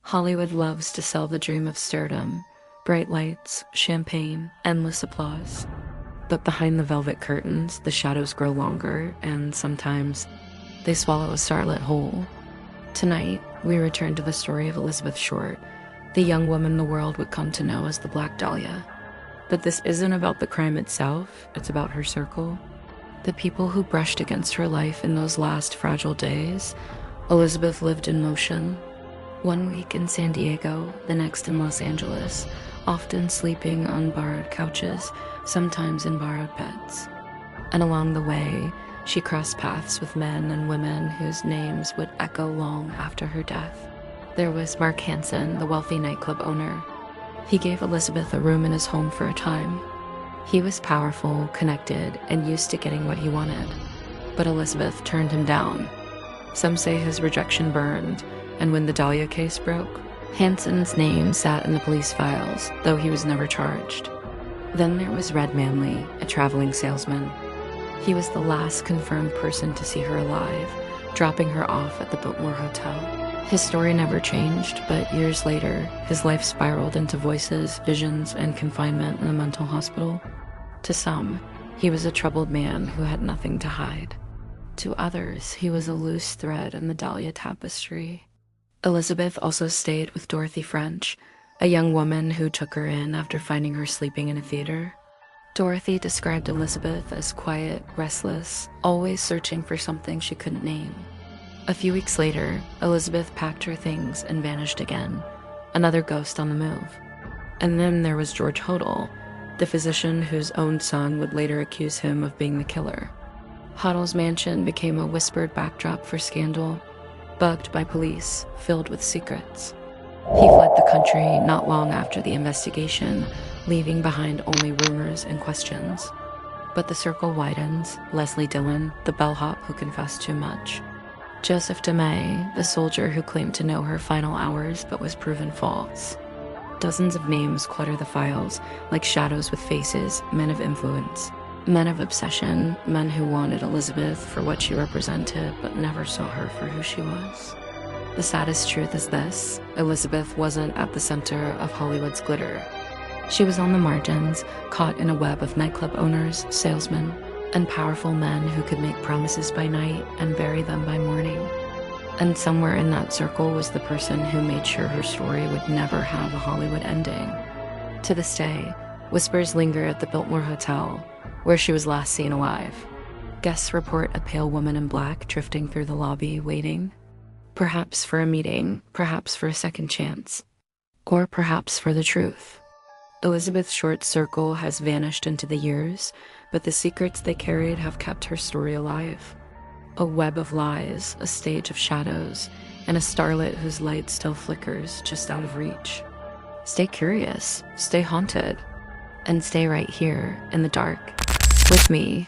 Hollywood loves to sell the dream of stardom, bright lights, champagne, endless applause. But behind the velvet curtains, the shadows grow longer, and sometimes they swallow a starlit whole. Tonight, we return to the story of Elizabeth Short, the young woman the world would come to know as the Black Dahlia. But this isn't about the crime itself, it's about her circle. The people who brushed against her life in those last fragile days. Elizabeth lived in motion. 1 week in San Diego, the next in Los Angeles, often sleeping on borrowed couches, sometimes in borrowed beds. And along the way, she crossed paths with men and women whose names would echo long after her death. There was Mark Hansen, the wealthy nightclub owner. He gave Elizabeth a room in his home for a time. He was powerful, connected, and used to getting what he wanted. But Elizabeth turned him down. Some say his rejection burned, and when the Dahlia case broke, Hansen's name sat in the police files, though he was never charged. Then there was Red Manley, a traveling salesman. He was the last confirmed person to see her alive, dropping her off at the Biltmore Hotel. His story never changed, but years later, his life spiraled into voices, visions, and confinement in a mental hospital. To some, he was a troubled man who had nothing to hide. To others, he was a loose thread in the Dahlia tapestry. Elizabeth also stayed with Dorothy French, a young woman who took her in after finding her sleeping in a theater. Dorothy described Elizabeth as quiet, restless, always searching for something she couldn't name. A few weeks later, Elizabeth packed her things and vanished again, another ghost on the move. And then there was George Hodel, the physician whose own son would later accuse him of being the killer. Hodel's mansion became a whispered backdrop for scandal, bugged by police, filled with secrets. He fled the country not long after the investigation, leaving behind only rumors and questions. But the circle widens. Leslie Dillon, the bellhop who confessed too much. Joseph DeMay, the soldier who claimed to know her final hours but was proven false. Dozens of names clutter the files, like shadows with faces, men of influence, men of obsession, men who wanted Elizabeth for what she represented but never saw her for who she was. The saddest truth is this: Elizabeth wasn't at the center of Hollywood's glitter. She was on the margins, caught in a web of nightclub owners, salesmen, and powerful men who could make promises by night and bury them by morning. And somewhere in that circle was the person who made sure her story would never have a Hollywood ending. To this day, whispers linger at the Biltmore Hotel, where she was last seen alive. Guests report a pale woman in black drifting through the lobby, waiting. Perhaps for a meeting, perhaps for a second chance, or perhaps for the truth. Elizabeth Short's circle has vanished into the years, but the secrets they carried have kept her story alive. A web of lies, a stage of shadows, and a starlit whose light still flickers just out of reach. Stay curious, stay haunted, and stay right here in the dark with me,